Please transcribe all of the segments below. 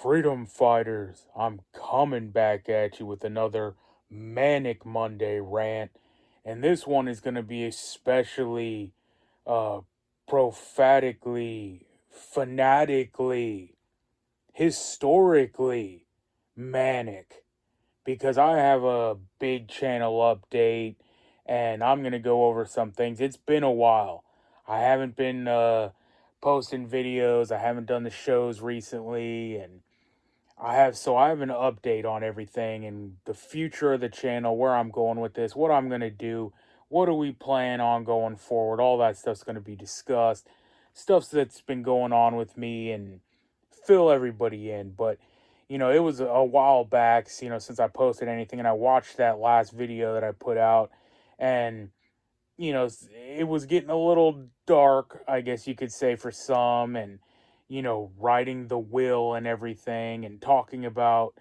Freedom fighters, I'm coming back at you with another Manic Monday rant. And this one is going to be especially uh, prophetically, fanatically, historically manic. Because I have a big channel update and I'm going to go over some things. It's been a while. I haven't been posting videos, I haven't done the shows recently, and I have an update on everything and the future of the channel, where I'm going with this, what I'm gonna do, what do we plan on going forward. All that stuff's gonna be discussed. Stuff that's been going on with me and fill everybody in. But it was a while back, since I posted anything, and I watched that last video that I put out, and it was getting a little dark, I guess you could say, for some, and, writing the will and everything, and talking about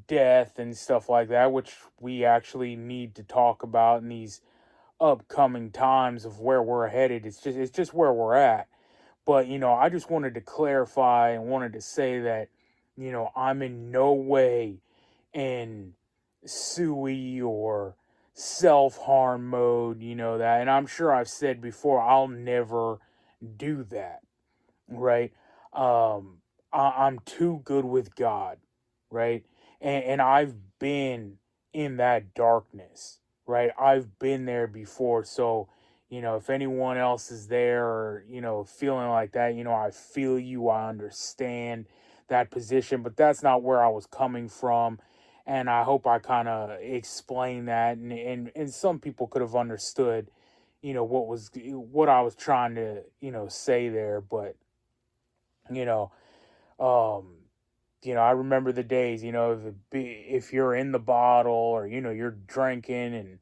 death and stuff like that, which we actually need to talk about in these upcoming times of where we're headed. It's just where we're at. But, I just wanted to clarify and wanted to say that, I'm in no way in suey or self-harm mode, that. And I'm sure I've said before, I'll never do that, right? I'm too good with God, right? And I've been in that darkness, right? I've been there before. So, if anyone else is there or, feeling like that, I feel you, I understand that position, but that's not where I was coming from. And I hope I kind of explained that, and some people could have understood, what I was trying to, say there. But, you know, um, I remember the days, if you're in the bottle, or, you're drinking and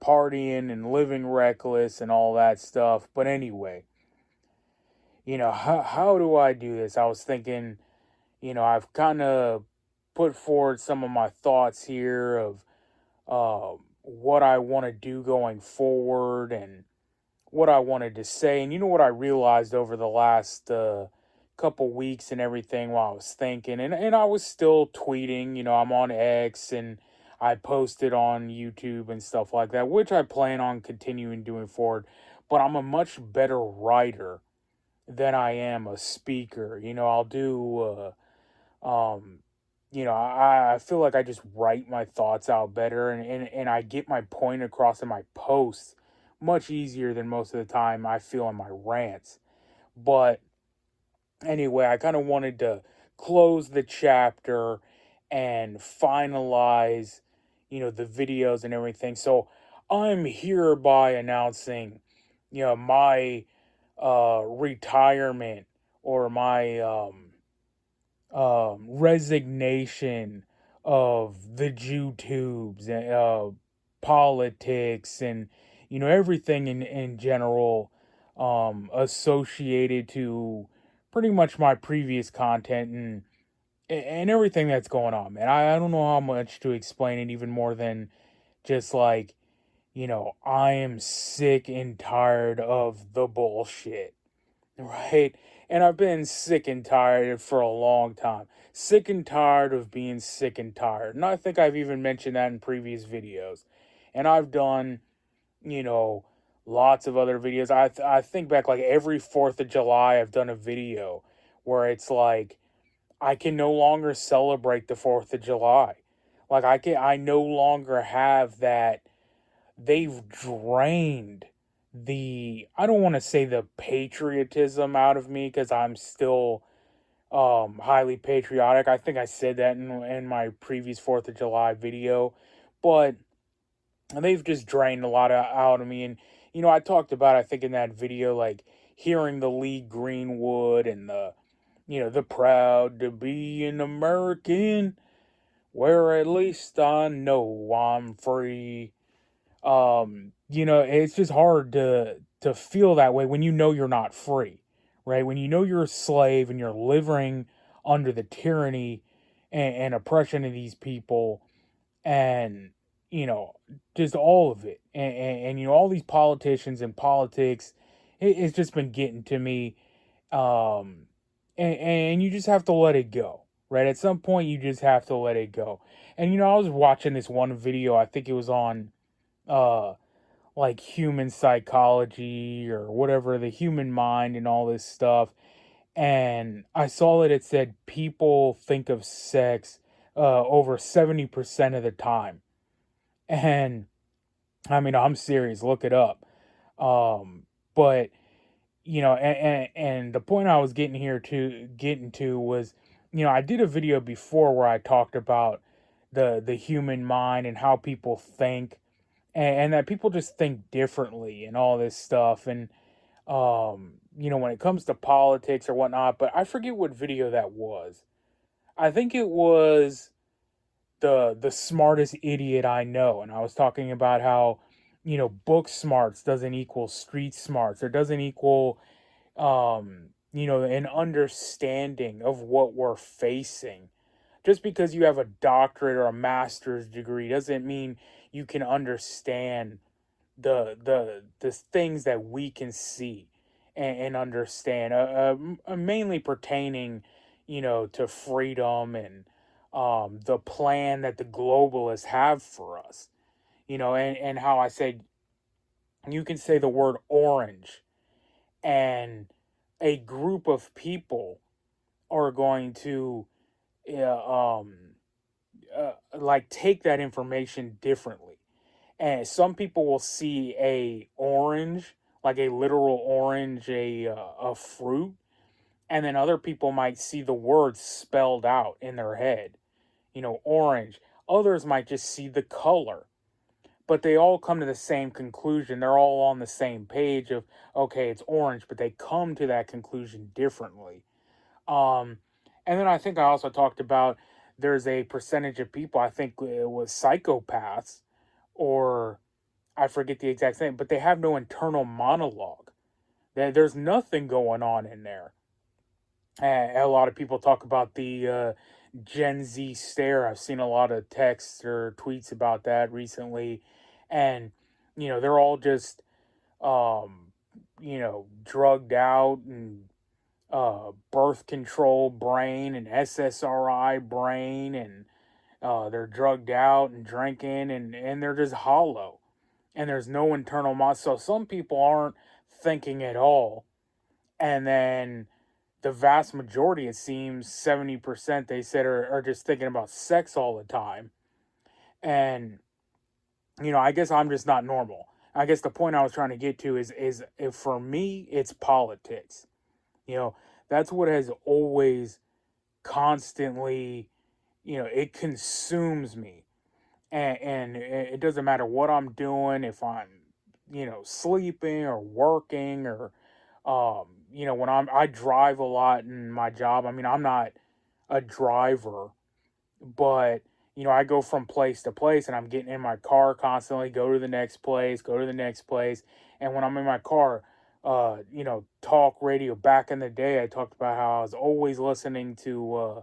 partying and living reckless and all that stuff. But anyway, how do I do this? I was thinking, I've kind of put forward some of my thoughts here of what I want to do going forward and what I wanted to say. And what I realized over the last couple weeks and everything while I was thinking, and I was still tweeting, I'm on X, and I posted on YouTube and stuff like that, which I plan on continuing doing forward. But I'm a much better writer than I am a speaker. I'll do I feel like I just write my thoughts out better, and I get my point across in my posts much easier than most of the time I feel in my rants. But anyway, I kind of wanted to close the chapter and finalize, the videos and everything. So I'm hereby announcing, my retirement, or my resignation of the Jew tubes and politics, and everything in general associated to pretty much my previous content, and everything that's going on, man. I don't know how much to explain it even more than just like, I am sick and tired of the bullshit, right? And I've been sick and tired for a long time. Sick and tired of being sick and tired. And I think I've even mentioned that in previous videos. And I've done, you know, lots of other videos. I think back, like every 4th of July, I've done a video where it's like, I can no longer celebrate the 4th of July. Like I no longer have that. They've drained I don't want to say the patriotism out of me, because I'm still highly patriotic. I think I said that in my previous 4th of July video. But they've just drained a lot out of me. And I talked about, I think, in that video, like hearing the Lee Greenwood and the proud to be an American, where at least I know I'm free. It's just hard to feel that way when you're not free, right? When you're a slave and you're living under the tyranny and oppression of these people, and you know just all of it, and all these politicians and politics, it's just been getting to me. And you just have to let it go, right? At some point, you just have to let it go. And I was watching this one video. I think it was on uh like human psychology or whatever, the human mind and all this stuff. And I saw that it said people think of sex over 70% of the time. And I mean, I'm serious, look it up. But and the point I was getting to was, I did a video before where I talked about the human mind and how people think, and that people just think differently and all this stuff. And when it comes to politics or whatnot, but I forget what video that was. I think it was the smartest idiot I know, and I was talking about how book smarts doesn't equal street smarts, or doesn't equal an understanding of what we're facing. Just because you have a doctorate or a master's degree doesn't mean you can understand the things that we can see and understand, mainly pertaining to freedom and the plan that the globalists have for us. And how I said you can say the word orange, and a group of people are going to like take that information differently. And some people will see a orange, like a literal orange, a fruit, and then other people might see the word spelled out in their head, orange. Others might just see the color, but they all come to the same conclusion. They're all on the same page of, okay, it's orange, but they come to that conclusion differently. Um, and then I think I also talked about there's a percentage of people, I think it was psychopaths, or I forget the exact thing, but they have no internal monologue. There's nothing going on in there. A lot of people talk about the Gen Z stare. I've seen a lot of texts or tweets about that recently. And, they're all just, drugged out, and birth control brain and SSRI brain. And they're drugged out and drinking, and they're just hollow. And there's no internal so some people aren't thinking at all. And then the vast majority, it seems 70%, they said, are just thinking about sex all the time. And I guess I'm just not normal. I guess the point I was trying to get to is if for me it's politics. you know that's what has always constantly, it consumes me. And it doesn't matter what I'm doing, if I'm sleeping or working, or when I drive a lot in my job. I mean, I'm not a driver, but I go from place to place, and I'm getting in my car constantly, go to the next place, go to the next place. And when I'm in my car, talk radio, back in the day, I talked about how I was always listening to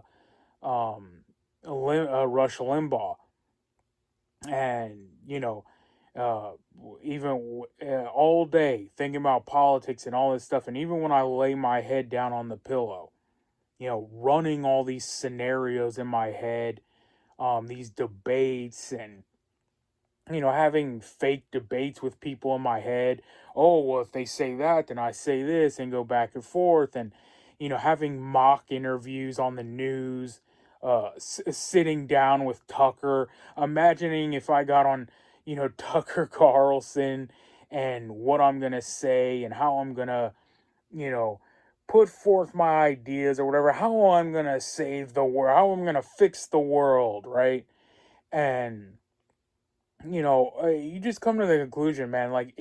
Rush Limbaugh. And uh, even all day thinking about politics and all this stuff. And even when I lay my head down on the pillow, running all these scenarios in my head, these debates, and having fake debates with people in my head. Oh, well, if they say that, then I say this, and go back and forth. And, having mock interviews on the news, sitting down with Tucker, imagining if I got on, Tucker Carlson, and what I'm going to say and how I'm going to, you know, put forth my ideas or whatever, how I'm going to save the world, how I'm going to fix the world, right? And you just come to the conclusion, man, like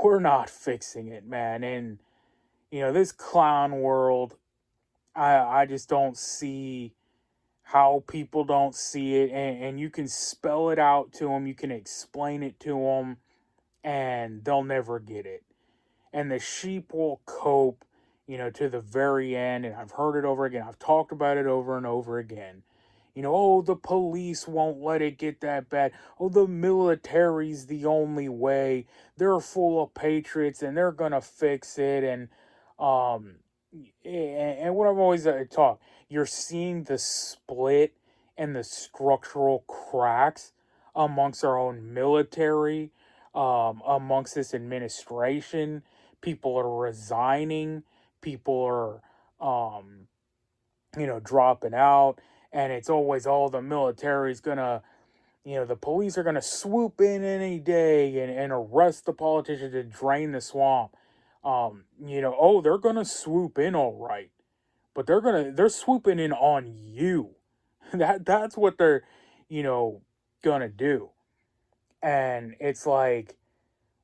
we're not fixing it, man. And this clown world, I just don't see how people don't see it. And you can spell it out to them, you can explain it to them, and they'll never get it. And the sheep will cope, to the very end. And I've heard it over again, I've talked about it over and over again. Oh, the police won't let it get that bad. Oh, the military's the only way. They're full of patriots and they're gonna fix it. And and what I've always taught, you're seeing the split and the structural cracks amongst our own military, amongst this administration. People are resigning. People are, um, dropping out, and it's always all the military's gonna, the police are gonna swoop in any day and arrest the politicians to drain the swamp. Oh, they're gonna swoop in all right, but they're swooping in on you. That's what they're, you know, gonna do. And it's like,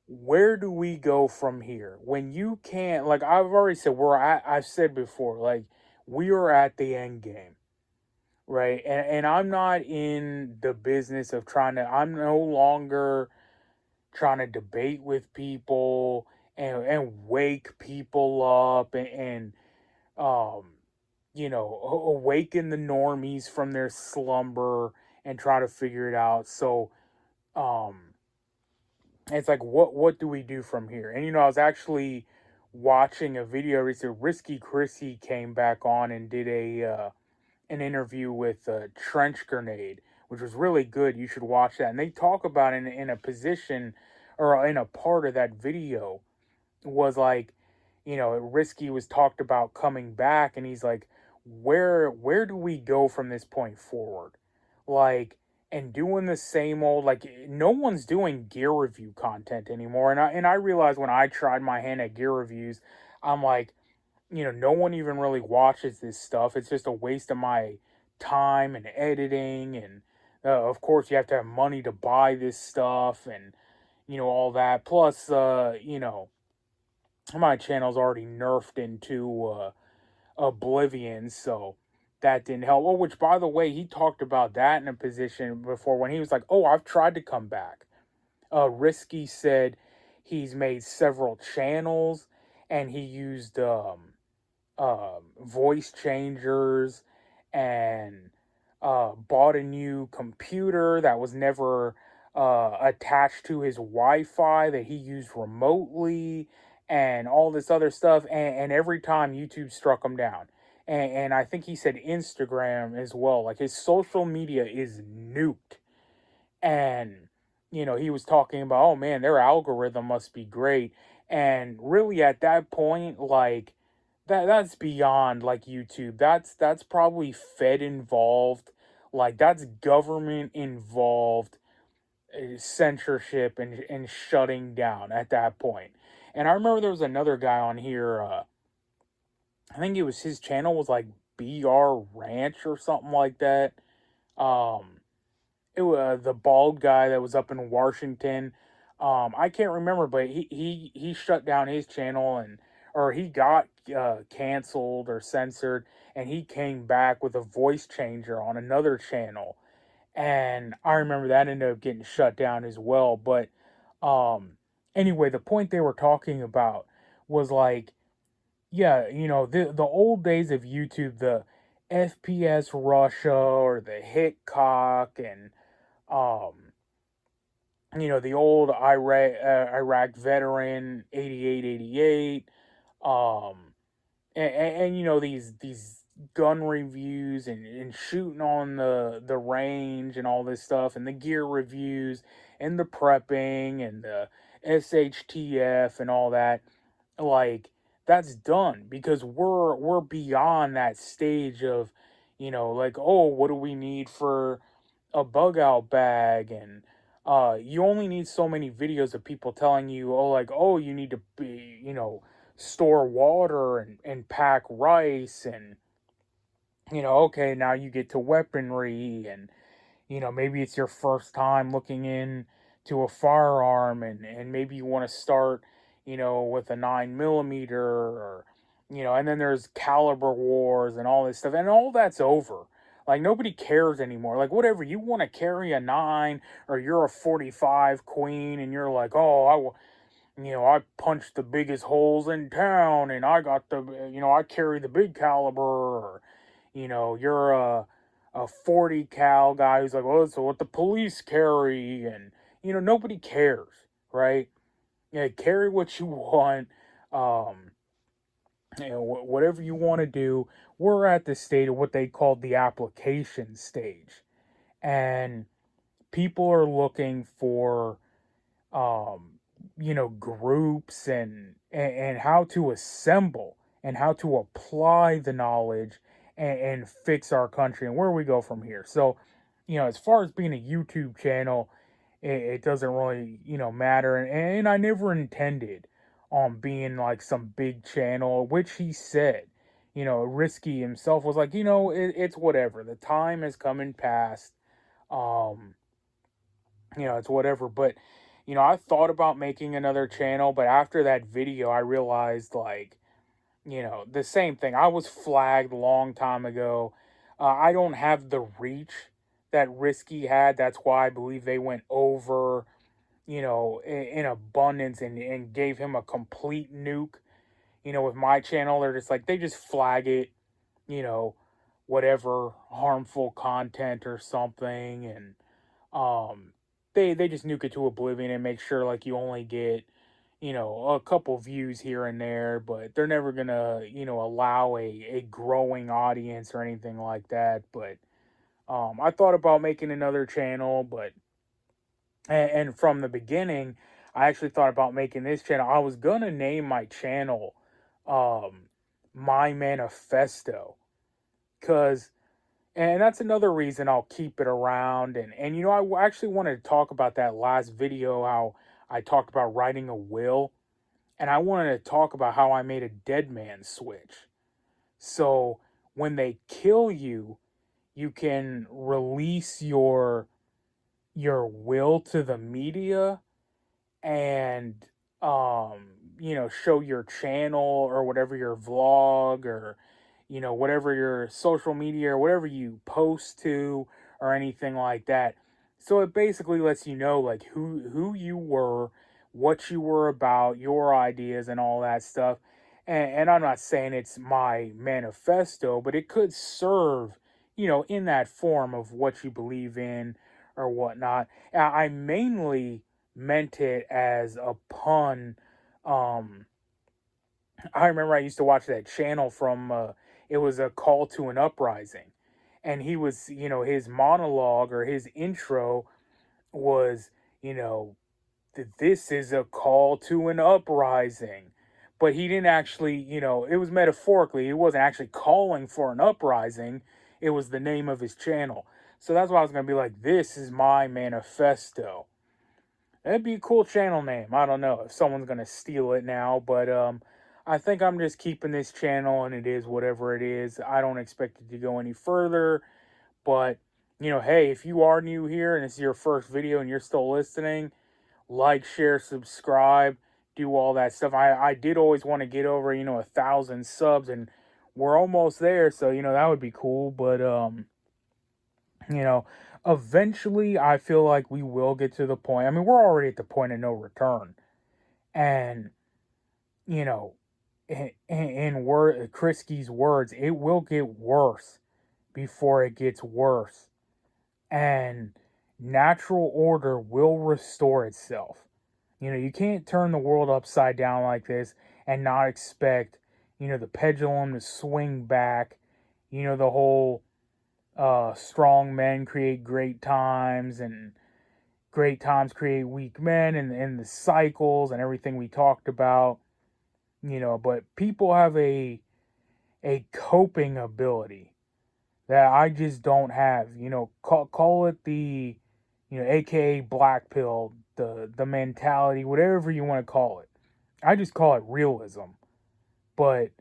where do we go from here? When you can't, like I've already said, I've said before, like we are at the end game, right? And I'm not in the business of I'm no longer trying to debate with people and wake people up and um awaken the normies from their slumber and try to figure it out. So um it's like, what do we do from here? And I was actually watching a video recently. Risky Chrissy came back on and did a an interview with Trench Grenade, which was really good. You should watch that. And they talk about in a position or in a part of that video was like, Risky was talked about coming back, and he's like, where do we go from this point forward? Like, and doing the same old, like, no one's doing gear review content anymore. And I realized when I tried my hand at gear reviews, I'm like, no one even really watches this stuff. It's just a waste of my time and editing, and of course you have to have money to buy this stuff, and all that. Plus, my channel's already nerfed into oblivion, so that didn't help. Oh, which by the way, he talked about that in a position before when he was like, "Oh, I've tried to come back." Risky said he's made several channels and he used voice changers and bought a new computer that was never attached to his Wi-Fi that he used remotely and all this other stuff. And every time YouTube struck him down. And I think he said Instagram as well. Like his social media is nuked. And he was talking about, oh man, their algorithm must be great. And really at that point, like that's beyond like YouTube. That's probably Fed involved. Like that's government involved censorship and shutting down at that point. And I remember there was another guy on here, I think it was his channel was like BR Ranch or something like that. Um it was the bald guy that was up in Washington. I can't remember, but he shut down his channel, and or he got canceled or censored, and he came back with a voice changer on another channel, and I remember that ended up getting shut down as well. But um, anyway, the point they were talking about was like, yeah, the old days of YouTube, the FPS Russia or the Hitcock and um the old Iraq veteran 8888 um and these gun reviews and shooting on the range and all this stuff and the gear reviews and the prepping and the SHTF and all that, like that's done because we're beyond that stage of like, oh, what do we need for a bug out bag, and you only need so many videos of people telling you, oh, like, oh, you need to be, store water and pack rice, and okay, now you get to weaponry, and maybe it's your first time looking in to a firearm, and maybe you want to start with a 9 millimeter, or and then there's caliber wars and all this stuff, and all that's over. Like nobody cares anymore. Like whatever you want to carry a 9, or you're a 45 queen and you're like, oh, I punched the biggest holes in town and I got I carry the big caliber, or you're a 40 cal guy who's like, well, that's what the police carry, and nobody cares, right? Yeah, carry what you want. Um, Whatever you want to do, we're at the state of what they call the application stage. And people are looking for um, groups and how to assemble and how to apply the knowledge and fix our country and where we go from here. So, as far as being a YouTube channel, it doesn't really, matter. And I never intended on being like some big channel, which he said. Risky himself was like, it's whatever. The time has come and passed. Um, it's whatever. But, I thought about making another channel, but after that video, I realized, like, the same thing. I was flagged a long time ago. I don't have the reach that Risky had. That's why I believe they went over, in abundance and gave him a complete nuke. With my channel, they're just like, they just flag it, you know, whatever harmful content or something. And um they just nuke it to oblivion and make sure like you only get a couple views here and there, but they're never gonna allow a growing audience or anything like that. But I thought about making another channel, but and from the beginning I actually thought about making this channel. I was gonna name my channel um my manifesto, because and that's another reason I'll keep it around. And I actually wanted to talk about that last video, how I talked about writing a will, and I wanted to talk about how I made a dead man switch. So when they kill you, you can release your will to the media and show your channel or whatever, your vlog, or whatever your social media or whatever you post to or anything like that. So it basically lets you know like who you were, what you were about, your ideas and all that stuff. And I'm not saying it's my manifesto, but it could serve in that form of what you believe in or whatnot. I mainly meant it as a pun. Um, I remember I used to watch that channel from, it was a call to an uprising. And he was, his monologue or his intro was, you know, this is a call to an uprising. But he didn't actually, it was metaphorically. He wasn't actually calling for an uprising. It was the name of his channel. So that's why I was going to be like, this is my manifesto. That'd be a cool channel name. I don't know if someone's gonna steal it now, but I think I'm just keeping this channel, and it is whatever it is. I don't expect it to go any further, but hey, if you are new here and it's your first video and you're still listening, like, share, subscribe, do all that stuff. I did always want to get over 1,000 subs, and we're almost there, so that would be cool. But you know, eventually I feel like we will get to the point. I mean, we're already at the point of no return. And, you know, in Krisky's words, it will get worse before it gets worse. And natural order will restore itself. You can't turn the world upside down like this and not expect, the pendulum to swing back. The whole strong men create great times, and great times create weak men, and the cycles and everything we talked about. But people have a coping ability that I just don't have. Call it the aka black pill, the mentality, whatever you want to call it. I just call it realism. But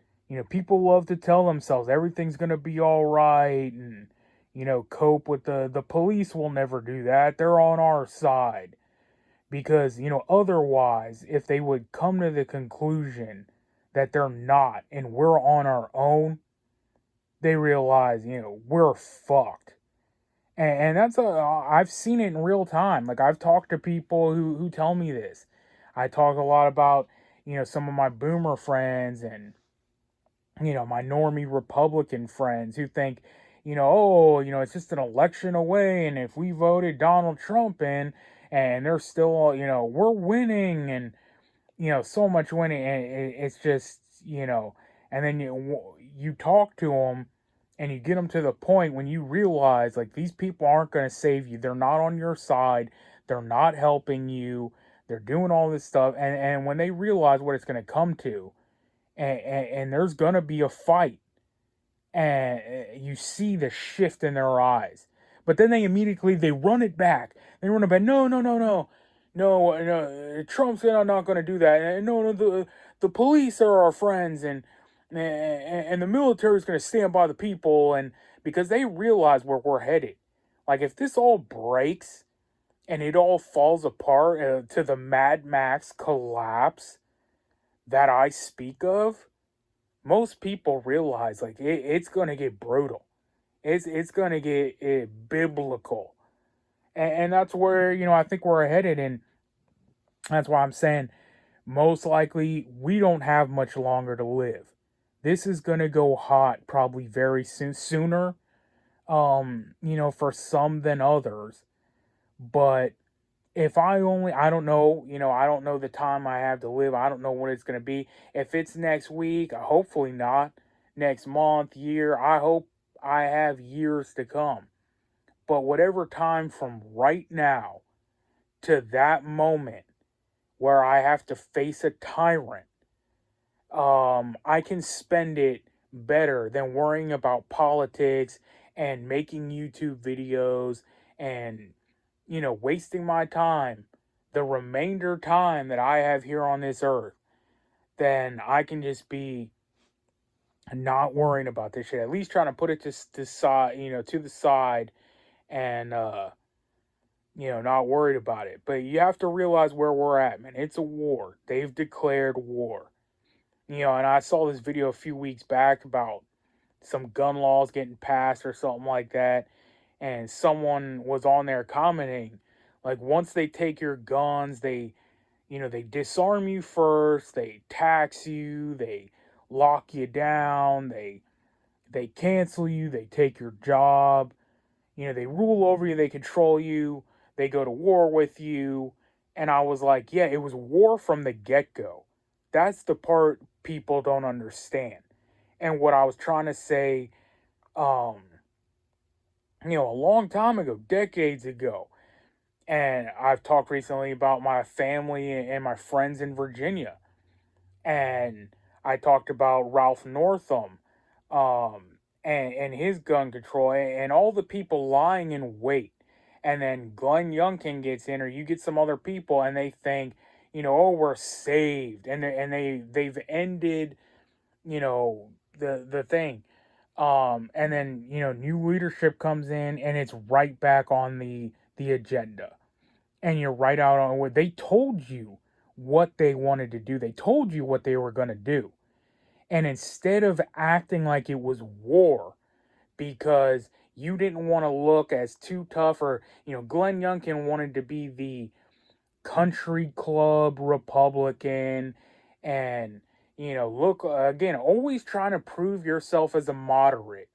people love to tell themselves everything's gonna be all right, and cope with the police will never do that. They're on our side. Because otherwise, if they would come to the conclusion that they're not and we're on our own, they realize we're fucked. And that's I've seen it in real time. Like, I've talked to people who tell me this. I talk a lot about some of my boomer friends and my normie Republican friends who think, oh, it's just an election away, and if we voted Donald Trump in, and they're still, we're winning, and so much winning, and it's just, And then you talk to them and you get them to the point when you realize like these people aren't going to save you. They're not on your side. They're not helping you. They're doing all this stuff. And when they realize what it's going to come to, and there's going to be a fight, and you see the shift in their eyes. But then they immediately they run it back. They run it back. No, no, no, no, no, no. Trump's not going to do that. No, no. The police are our friends, and the military is going to stand by the people, and because they realize where we're headed. Like if this all breaks and it all falls apart to the Mad Max collapse that I speak of, most people realize like it's gonna get brutal. It's gonna get biblical, and that's where I think we're headed, and that's why I'm saying most likely we don't have much longer to live. This is gonna go hot probably very soon, sooner, for some than others. But if I don't know, I don't know the time I have to live. I don't know what it's going to be. If it's next week, hopefully not. Next month, year, I hope I have years to come. But whatever time from right now to that moment where I have to face a tyrant, I can spend it better than worrying about politics and making YouTube videos and wasting my time, the remainder time that I have here on this earth, then I can just be not worrying about this shit. At least trying to put it to side, to the side, and not worried about it. But you have to realize where we're at, man. It's a war. They've declared war. And I saw this video a few weeks back about some gun laws getting passed or something like that, and someone was on there commenting like once they take your guns, they disarm you first, they tax you, they lock you down, they cancel you, they take your job, they rule over you, they control you, they go to war with you. And I was like, yeah, it was war from the get-go. That's the part people don't understand. And what I was trying to say, um a long time ago, decades ago. And I've talked recently about my family and my friends in Virginia. And I talked about Ralph Northam, and his gun control and all the people lying in wait. And then Glenn Youngkin gets in, or you get some other people, and they think, oh, we're saved. And they've ended, the thing. And then new leadership comes in, and it's right back on the agenda. And you're right out on what they told you what they wanted to do. They told you what they were going to do. And instead of acting like it was war because you didn't want to look as too tough, or Glenn Youngkin wanted to be the country club Republican, and look again, always trying to prove yourself as a moderate,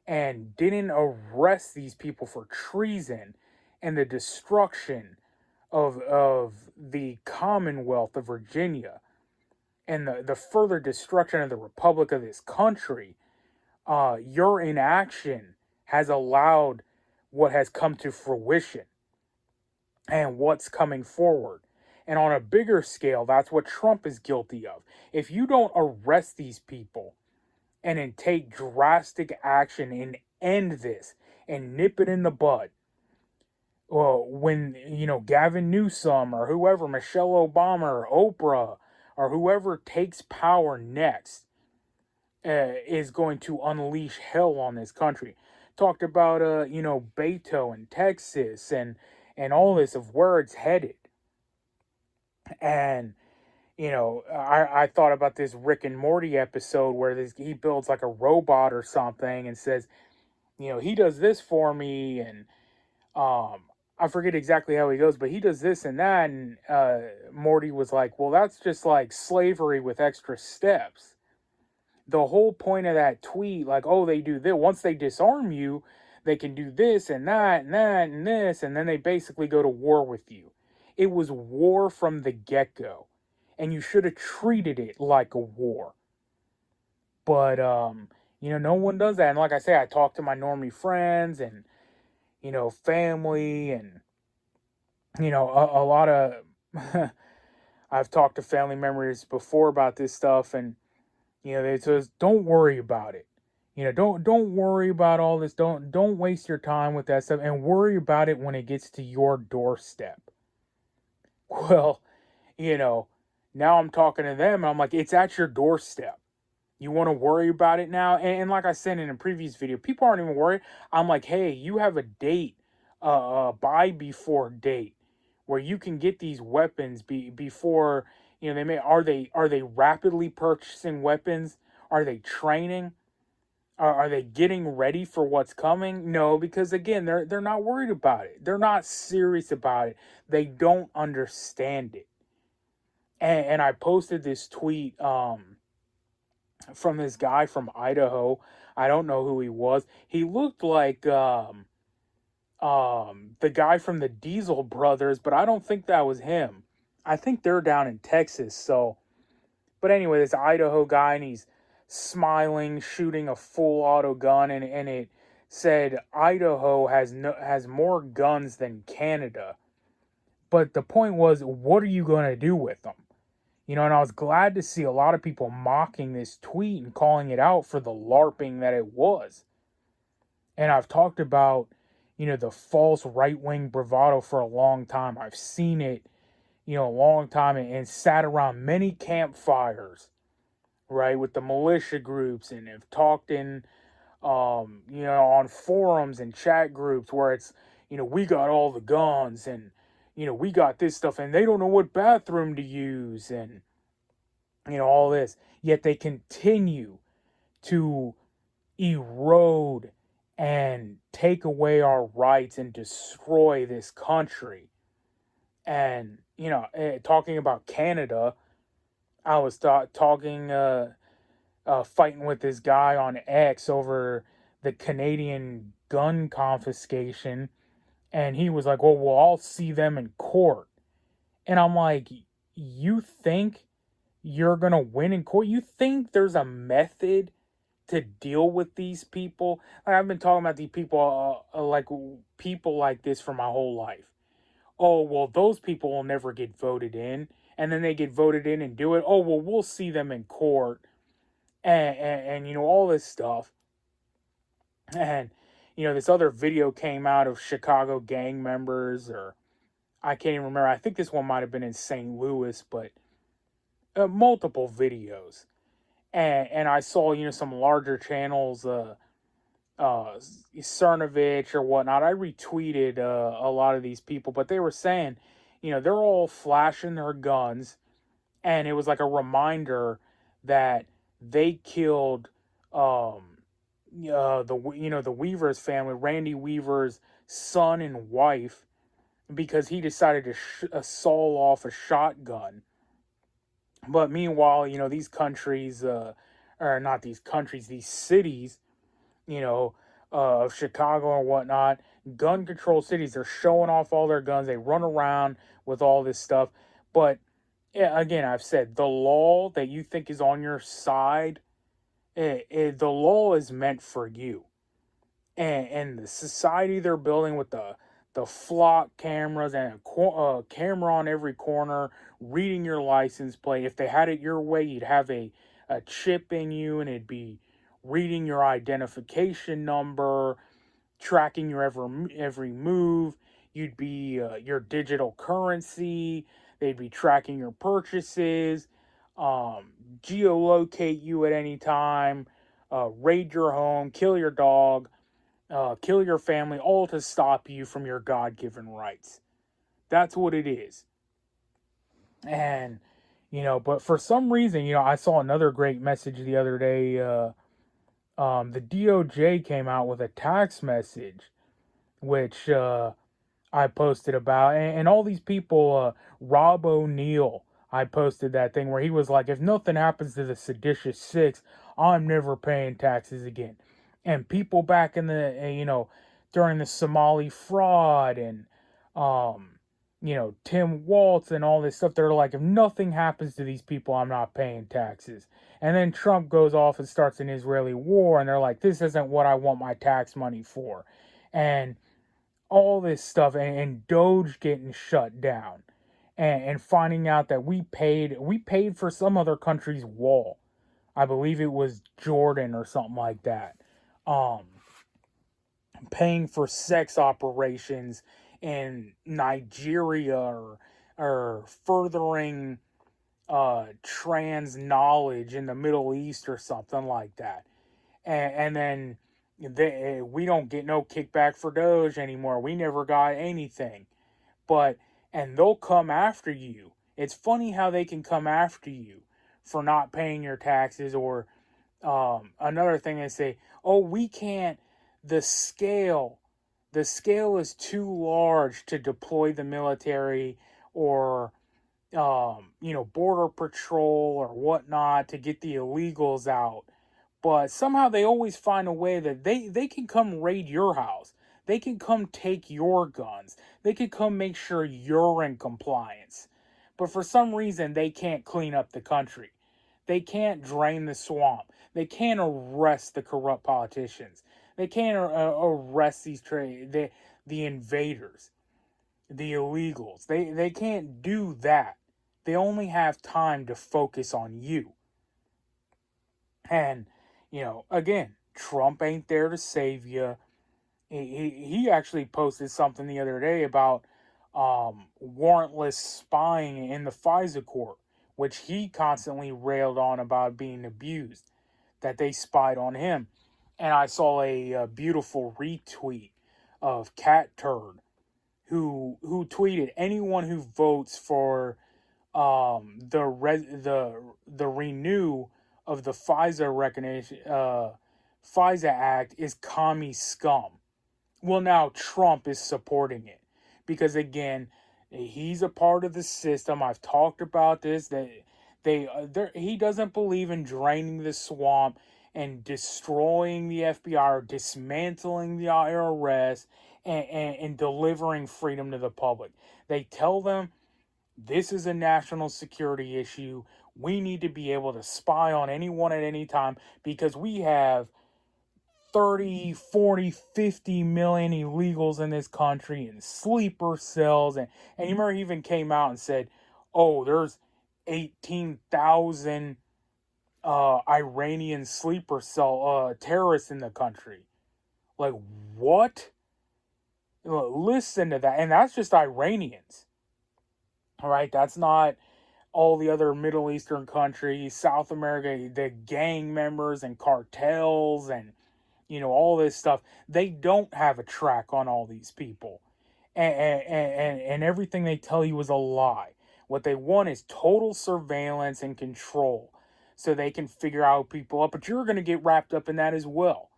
and didn't arrest these people for treason and the destruction of the Commonwealth of Virginia, and the further destruction of the republic of this country. Your inaction has allowed what has come to fruition and what's coming forward. And on a bigger scale, that's what Trump is guilty of. If you don't arrest these people and then take drastic action and end this and nip it in the bud, well, when Gavin Newsom or whoever, Michelle Obama or Oprah or whoever takes power next, is going to unleash hell on this country. Talked about Beto and Texas and all this of where it's headed. And I thought about this Rick and Morty episode where he builds like a robot or something and says, he does this for me, and I forget exactly how he goes, but he does this and that, and Morty was like, well, that's just like slavery with extra steps. The whole point of that tweet, like, oh, they do this. Once they disarm you, they can do this and that and that and this, and then they basically go to war with you. It was war from the get-go, and you should have treated it like a war. But no one does that. And like I say, I talk to my normie friends and family, and a lot of I've talked to family members before about this stuff, and they says, don't worry about it. Don't worry about all this. Don't waste your time with that stuff, and worry about it when it gets to your doorstep. Well, you know, now I'm talking to them, and I'm like, it's at your doorstep. You want to worry about it now? And like I said in a previous video, people aren't even worried. I'm like, hey, you have a date, buy before date, where you can get these weapons before they may. Are they rapidly purchasing weapons? Are they training? Are they getting ready for what's coming? No, because again, they're not worried about it. They're not serious about it. They don't understand it. And I posted this tweet from this guy from Idaho. I don't know who he was. He looked like the guy from the Diesel Brothers, but I don't think that was him. I think they're down in Texas. So, but anyway, this Idaho guy, and he's smiling, shooting a full auto gun, and it said Idaho has more guns than Canada. But the point was, what are you going to do with them? And I was glad to see a lot of people mocking this tweet and calling it out for the LARPing that it was. And I've talked about, the false right-wing bravado for a long time. I've seen it, a long time, and sat around many campfires, right, with the militia groups, and have talked in, on forums and chat groups where it's, we got all the guns, and, we got this stuff, and they don't know what bathroom to use, and, all this. Yet they continue to erode and take away our rights and destroy this country. And, talking about Canada, I was fighting with this guy on X over the Canadian gun confiscation. And he was like, well, I'll see them in court. And I'm like, you think you're going to win in court? You think there's a method to deal with these people? Like, I've been talking about these people, like people like this for my whole life. Oh, well, those people will never get voted in. And then they get voted in and do it. Oh, well, we'll see them in court. And all this stuff. And, this other video came out of Chicago gang members, or I can't even remember. I think this one might have been in St. Louis, but multiple videos. And I saw, some larger channels, Cernovich or whatnot. I retweeted a lot of these people, but they were saying, they're all flashing their guns, and it was like a reminder that they killed the Weaver's family, Randy Weaver's son and wife, because he decided to saw off a shotgun. But meanwhile, these countries, or not these countries, these cities, of Chicago or whatnot, gun control cities, they're showing off all their guns. They run around with all this stuff. But yeah, again, I've said the law that you think is on your side, the law is meant for you. And the society they're building with the flock cameras and a camera on every corner, reading your license plate. If they had it your way, you'd have a chip in you, and it'd be reading your identification number, tracking your every move. You'd be your digital currency. They'd be tracking your purchases, geolocate you at any time, raid your home, kill your dog, kill your family, all to stop you from your God-given rights. That's what it is. And, but for some reason, I saw another great message the other day. The DOJ came out with a tax message, which I posted about. And all these people, Rob O'Neill, I posted that thing where he was like, if nothing happens to the seditious six, I'm never paying taxes again. And people back in the, during the Somali fraud and Tim Waltz and all this stuff. They're like, if nothing happens to these people, I'm not paying taxes. And then Trump goes off and starts an Israeli war, and they're like, this isn't what I want my tax money for. And all this stuff, and Doge getting shut down, and finding out that we paid for some other country's wall. I believe it was Jordan or something like that. Um, Paying for sex operations in Nigeria, or furthering trans knowledge in the Middle East or something like that. And then we don't get no kickback for Doge anymore. We never got anything. But, and they'll come after you. It's funny how they can come after you for not paying your taxes. Or another thing, they say, oh, we can't, the scale, the scale is too large to deploy the military, or border patrol or whatnot, to get the illegals out. But somehow they always find a way that they can come raid your house. They can come take your guns. They can come make sure you're in compliance. But for some reason, they can't clean up the country. They can't drain the swamp. They can't arrest the corrupt politicians. They can't arrest the invaders, the illegals. They can't do that. They only have time to focus on you. And, again, Trump ain't there to save you. He actually posted something the other day about warrantless spying in the FISA court, which he constantly railed on about being abused, that they spied on him. And I saw a beautiful retweet of Cat Turd, who tweeted, anyone who votes for the renew of the FISA Act is commie scum. Well, now Trump is supporting it because, again, he's a part of the system. I've talked about this, that he doesn't believe in draining the swamp and destroying the FBI, or dismantling the IRS, and delivering freedom to the public. They tell them this is a national security issue. We need to be able to spy on anyone at any time because we have 30, 40, 50 million illegals in this country in sleeper cells. And you remember he even came out and said, oh, there's 18,000 Iranian sleeper cell terrorists in the country. Like, what? Listen to that. And that's just Iranians. All right, that's not all the other Middle Eastern countries, South America, the gang members and cartels, and all this stuff. They don't have a track on all these people, and everything they tell you is a lie. What they want is total surveillance and control, so they can figure out people up. But you're going to get wrapped up in that as well,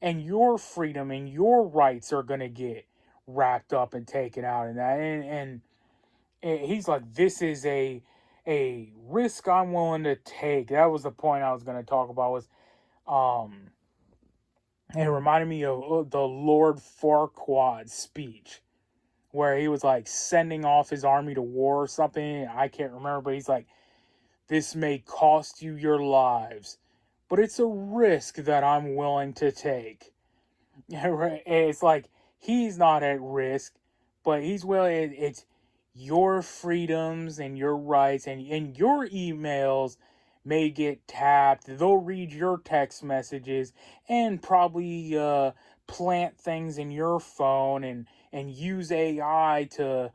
and your freedom and your rights are going to get wrapped up and taken out in that. And he's like, this is a risk I'm willing to take. That was the point I was going to talk about. Was it reminded me of the Lord Farquaad speech, where he was like sending off his army to war or something. I can't remember, but he's like, this may cost you your lives, but it's a risk that I'm willing to take. It's like, he's not at risk, but he's willing. It's your freedoms and your rights, and your emails may get tapped. They'll read your text messages and probably plant things in your phone, and use AI to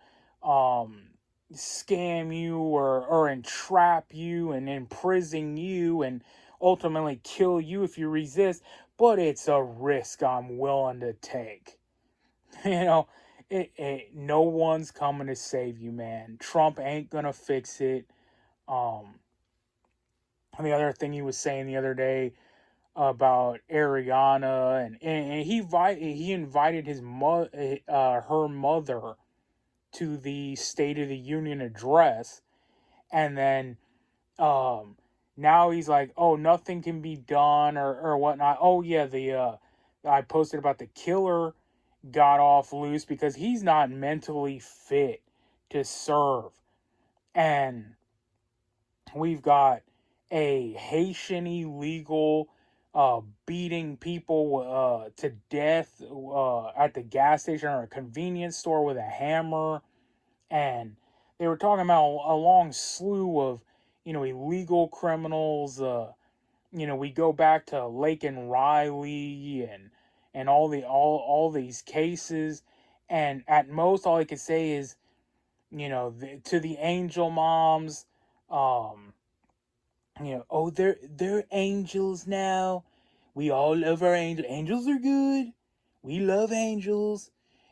scam you, or entrap you and imprison you and ultimately kill you if you resist. But it's a risk I'm willing to take. you know no one's coming to save you, man. Trump ain't gonna fix it. um and the other thing he was saying the other day about Ariana, and he invited her mother to the State of the Union address. And then um now he's like, oh, nothing can be done, or whatnot. Oh yeah, the I posted about the killer got off loose because he's not mentally fit to serve. And we've got a Haitian illegal beating people to death at the gas station or a convenience store with a hammer. And they were talking about a long slew of, illegal criminals. We go back to Lake and Riley and all these cases. And at most, all I could say is, to the angel moms, um, oh, they're angels now. We all love our angels. Angels are good. We love angels.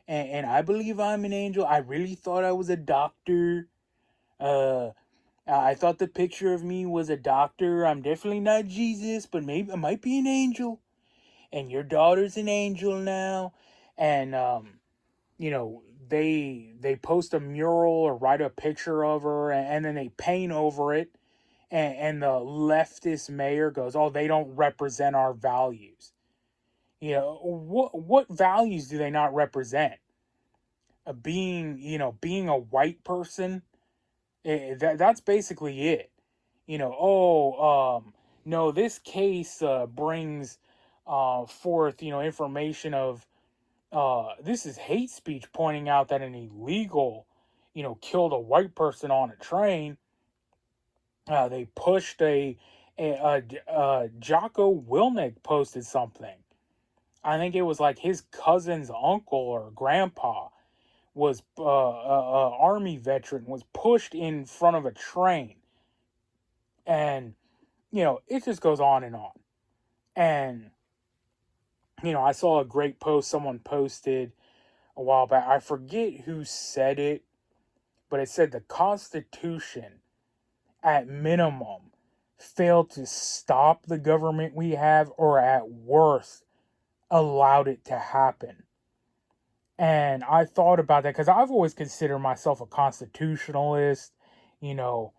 And I believe I'm an angel. I really thought I was a doctor. Uh, I thought the picture of me was a doctor. I'm definitely not Jesus, but maybe I might be an angel. And your daughter's an angel now. And you know, they post a mural or write a picture of her, and then they paint over it, and the leftist mayor goes, "Oh, they don't represent our values." What values do they not represent? Being a white person, that's basically it. No, this case brings forth, information of this is hate speech, pointing out that an illegal, killed a white person on a train. They pushed Jocko Willnick posted something. I think it was like his cousin's uncle or grandpa was army veteran, was pushed in front of a train. And it just goes on and on. And I saw a great post someone posted a while back. I forget who said it, but it said the Constitution, at minimum, failed to stop the government we have, or at worst, allowed it to happen. And I thought about that because I've always considered myself a constitutionalist, you know,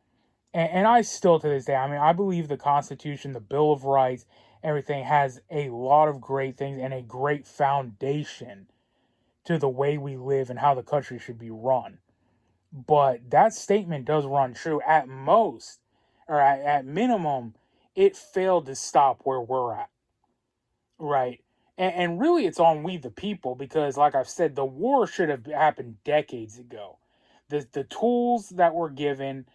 and I still to this day, I mean, I believe the Constitution, the Bill of Rights, everything has a lot of great things and a great foundation to the way we live and how the country should be run. But that statement does run true. At most, or at minimum, it failed to stop where we're at. Right. And really, it's on we the people because, like I've said, the war should have happened decades ago. The tools that were given,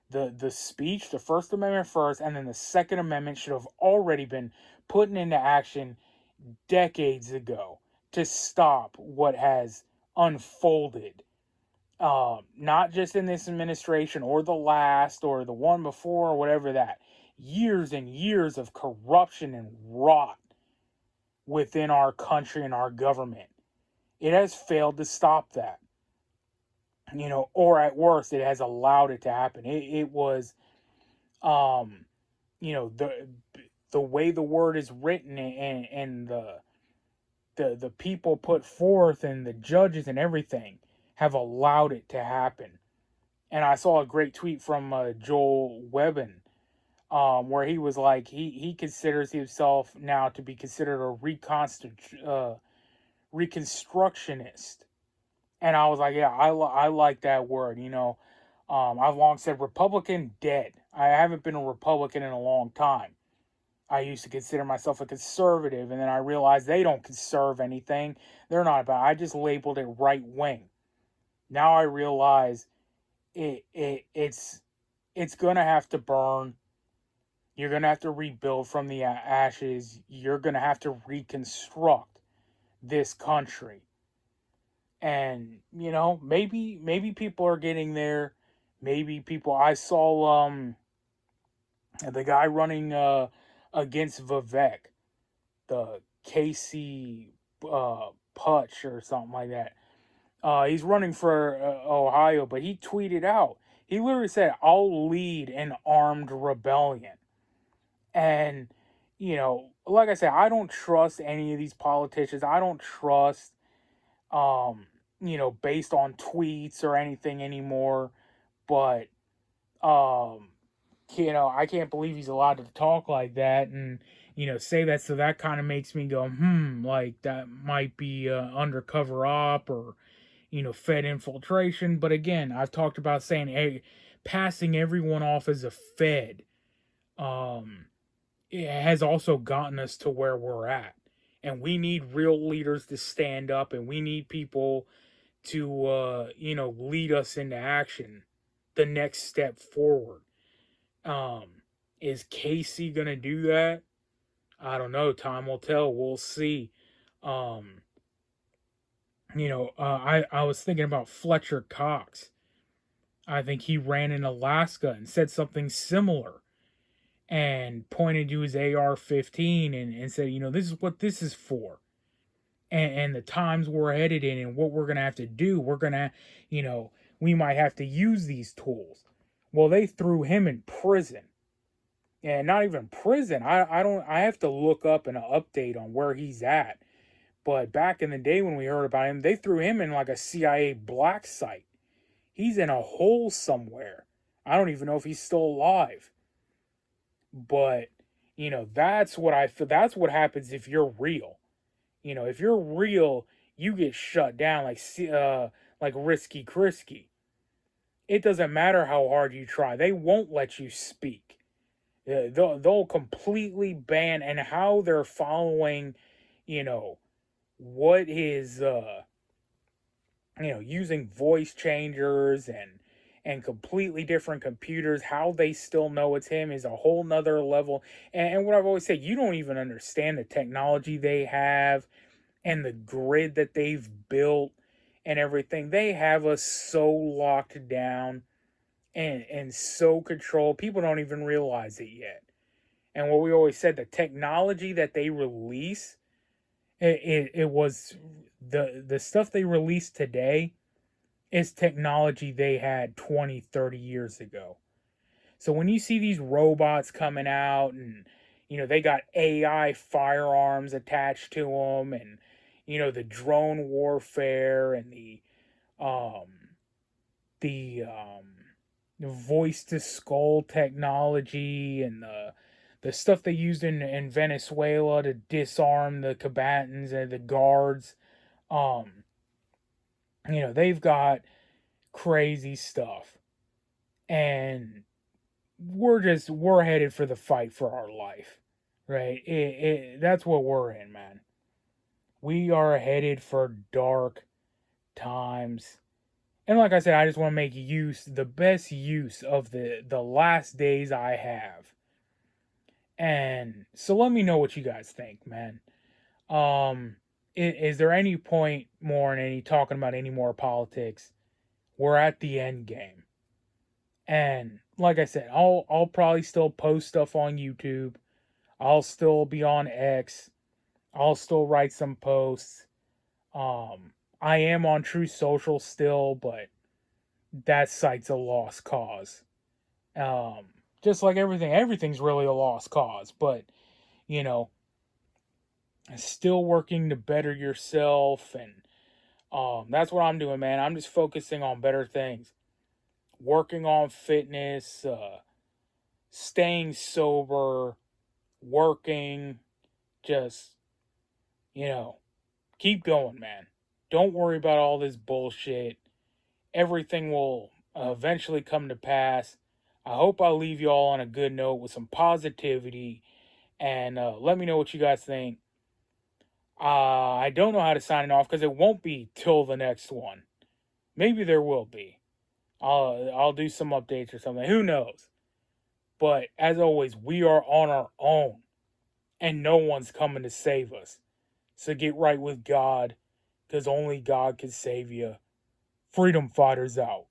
the speech, the First Amendment first, and then the Second Amendment should have already been put into action decades ago to stop what has unfolded. Not just in this administration or the last or the one before or whatever that. Years and years of corruption and rot within our country and our government. It has failed to stop that. Or at worst, it has allowed it to happen. It was, um, the way the word is written and the people put forth and the judges and everything have allowed it to happen. And I saw a great tweet from Joel Webbin, where he was like, he considers himself now to be considered a reconstructionist. And I was like, yeah, I like that word. I've long said Republican dead. I haven't been a Republican in a long time. I used to consider myself a conservative, and then I realized they don't conserve anything. They're not about. I just labeled it right wing. Now I realize it's gonna have to burn. You're gonna have to rebuild from the ashes. You're gonna have to reconstruct this country. And maybe people are getting there. Maybe people. I saw the guy running against Vivek, the Casey Putch or something like that. He's running for Ohio, but he tweeted out. He literally said, "I'll lead an armed rebellion." And like I said, I don't trust any of these politicians. I don't trust based on tweets or anything anymore. But I can't believe he's allowed to talk like that and say that. So that kind of makes me go, like that might be undercover op, or Fed infiltration. But again, I've talked about saying, hey, passing everyone off as a Fed, um, it has also gotten us to where we're at. And we need real leaders to stand up, and we need people to, lead us into action, the next step forward. Um, is Casey going to do that? I don't know. Time will tell. We'll see. Um, I was thinking about Fletcher Cox. I think he ran in Alaska and said something similar and pointed to his AR-15 and said, this is what this is for. And the times we're headed in and what we're going to have to do. We're going to, we might have to use these tools. Well, they threw him in prison. And not even prison. I have to look up an update on where he's at. But back in the day when we heard about him, they threw him in like a CIA black site. He's in a hole somewhere. I don't even know if he's still alive. But, that's what I feel. That's what happens if you're real. If you're real, you get shut down like Risky Krisky. It doesn't matter how hard you try. They won't let you speak. They'll completely ban, and how they're following, what is using voice changers and completely different computers, how they still know it's him is a whole nother level. And what I've always said, you don't even understand the technology they have and the grid that they've built and everything. They have us so locked down and so controlled. People don't even realize it yet. And what we always said, the technology that they release, it was the stuff they released today is technology they had 20, 30 years ago. So when you see these robots coming out and, they got AI firearms attached to them and, the drone warfare and um, the voice to skull technology and the stuff they used in Venezuela to disarm the combatants and the guards. They've got crazy stuff. And we're headed for the fight for our life. Right? That's what we're in, man. We are headed for dark times. And like I said, I just want to make the best use of the last days I have. And so let me know what you guys think, man. Is there any point more in any talking about any more politics? We're at the end game. And like I said, I'll probably still post stuff on YouTube. I'll still be on X. I'll still write some posts. I am on True Social still, but that site's a lost cause. Um, just like everything's really a lost cause. But you know, still working to better yourself, and that's what I'm doing, man. I'm just focusing on better things, working on fitness, staying sober, working, just keep going, man. Don't worry about all this bullshit. Everything will eventually come to pass. I hope I leave you all on a good note with some positivity, and let me know what you guys think. I don't know how to sign it off because it won't be till the next one. Maybe there will be. I'll do some updates or something. Who knows? But as always, we are on our own, and no one's coming to save us. So get right with God, because only God can save you. Freedom fighters out.